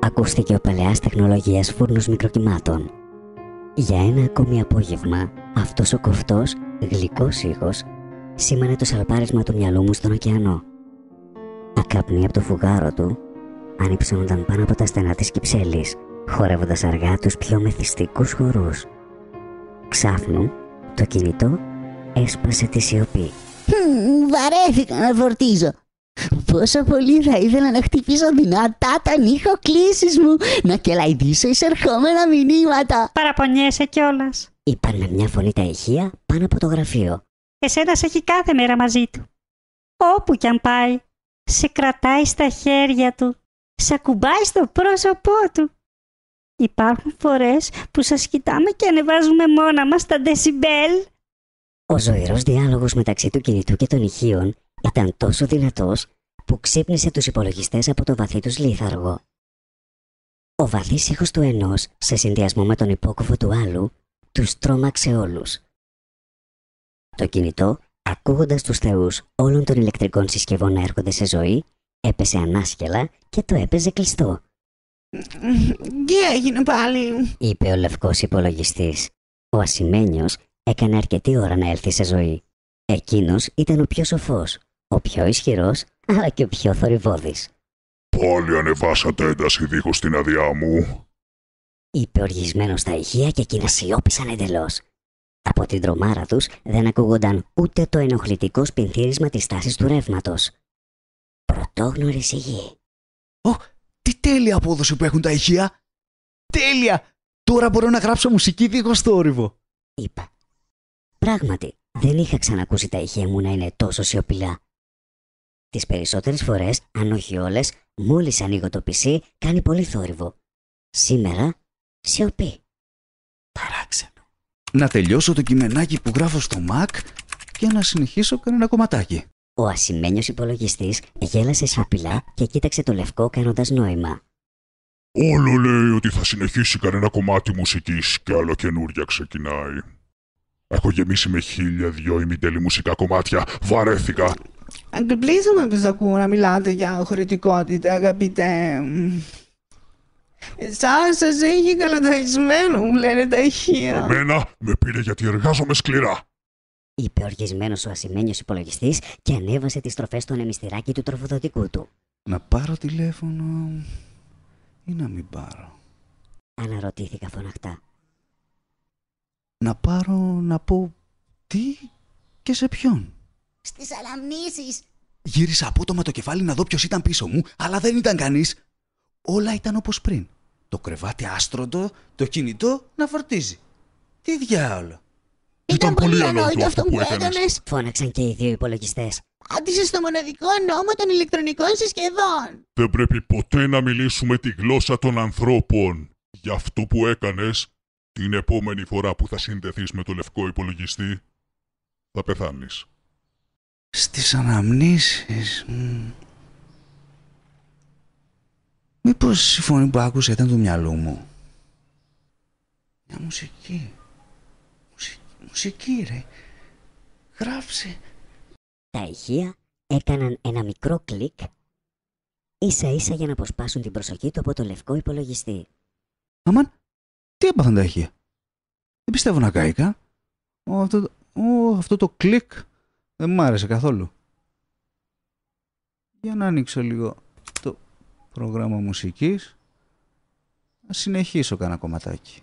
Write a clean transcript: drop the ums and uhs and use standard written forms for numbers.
ακούστηκε ο παλαιάς τεχνολογίας φούρνος μικροκυμάτων. Για ένα ακόμη απόγευμα, αυτός ο κοφτός, γλυκός ήχος σήμανε το σαλπάρισμα του μυαλού μου στον ωκεανό. Ακαπνοί από το φουγάρο του ανυψώνονταν πάνω από τα στενά της Κυψέλης, χορεύοντας αργά τους πιο μεθυστικούς χορούς. Ξάφνου, το κινητό έσπασε τη σιωπή. Βαρέθηκα να φορτίζω. Πόσο πολύ θα ήθελα να χτυπήσω δυνατά τον ήχο κλήσης μου, να κελαϊδίσω εισερχόμενα μηνύματα. Παραπονιέσαι κιόλας, είπαν με μια φωνή τα ηχεία πάνω από το γραφείο. εσένα σε έχει κάθε μέρα μαζί του. Όπου κι αν πάει, σε κρατάει στα χέρια του, σε ακουμπάει στο πρόσωπό του. Υπάρχουν φορές που σας κοιτάμε και ανεβάζουμε μόνα μας τα δεσιμπέλ. Ο ζωηρός διάλογος μεταξύ του κινητού και των ηχείων ήταν τόσο δυνατός που ξύπνησε τους υπολογιστές από το βαθύ τους λίθαργο. Ο βαθύς ήχος του ενός, σε συνδυασμό με τον υπόκοφο του άλλου, τους τρόμαξε όλους. Το κινητό, ακούγοντας τους θεούς όλων των ηλεκτρικών συσκευών να έρχονται σε ζωή, έπεσε ανάσκελα και το έπαιζε κλειστό. Τι έγινε πάλι? Είπε ο λευκός υπολογιστής. Ο Ασημένιος έκανε αρκετή ώρα να έλθει σε ζωή. Εκείνος ήταν ο πιο σοφός, ο πιο ισχυρός, αλλά και ο πιο θορυβώδης. «Πάλι ανεβάσατε ένταση δίχως την άδειά μου», είπε οργισμένος στα ηχεία και εκείνα σιώπησαν εντελώς. Από την τρομάρα τους δεν ακούγονταν ούτε το ενοχλητικό σπινθύρισμα της τάσης του ρεύματος. Πρωτόγνωρη σιγή. Τι τέλεια απόδοση που έχουν τα ηχεία! Τέλεια! Τώρα μπορώ να γράψω μουσική δίχως θόρυβο. Είπα. Πράγματι, δεν είχα ξανακούσει τα ηχεία μου να είναι τόσο σιωπηλά. Τις περισσότερες φορές, αν όχι όλες, μόλις ανοίγω το PC, κάνει πολύ θόρυβο. Σήμερα, σιωπή. Παράξενο. Να τελειώσω το κειμενάκι που γράφω στο Mac και να συνεχίσω κανένα κομματάκι. Ο ασημένιος υπολογιστής γέλασε σιωπηλά και κοίταξε το λευκό κάνοντας νόημα. «Όλο λέει ότι θα συνεχίσει κανένα κομμάτι μουσικής και άλλο καινούρια ξεκινάει. Έχω γεμίσει με 1.002 ημιτέλη μουσικά κομμάτια. Βαρέθηκα». Αγγλίζομαι που ακούω να μιλάτε για χωρητικότητα, αγαπητέ. Σας έχει καλοταγισμένο, μου λένε τα ηχεία. «Εμένα με πήρε γιατί εργάζομαι σκληρά», είπε οργισμένος ο ασημένιος υπολογιστής και ανέβασε τις στροφές στο ανεμιστηράκι του τροφοδοτικού του. Να πάρω τηλέφωνο ή να μην πάρω? Αναρωτήθηκα φωναχτά. Να πάρω να πω τι και σε ποιον? Στις αναμνήσεις. Γύρισα απότομα το κεφάλι να δω ποιος ήταν πίσω μου, αλλά δεν ήταν κανείς. Όλα ήταν όπως πριν. Το κρεβάτι άστροντο, το κινητό να φορτίζει. Τι διάολο! Ήταν πολύ ανόητο αυτό που έκανες. Φώναξαν και οι δύο υπολογιστές. Άντισε στο μοναδικό νόμο των ηλεκτρονικών συσκευών. Δεν πρέπει ποτέ να μιλήσουμε τη γλώσσα των ανθρώπων. Γι' αυτό που έκανες, την επόμενη φορά που θα συνδεθείς με το λευκό υπολογιστή, θα πεθάνεις. Στις αναμνήσεις... Μήπως η φωνή που άκουσα ήταν του μυαλού μου? Μια μουσική. Μουσική ρε. Γράψε. Τα ηχεία έκαναν ένα μικρό κλικ ίσα ίσα για να αποσπάσουν την προσοχή του από το λευκό υπολογιστή. Αμάν, τι έπαθαν τα ηχεία? Δεν πιστεύω να κάηκα. Αυτό το κλικ δεν μ' άρεσε καθόλου. Για να ανοίξω λίγο το πρόγραμμα μουσικής. Να συνεχίσω κανένα κομματάκι.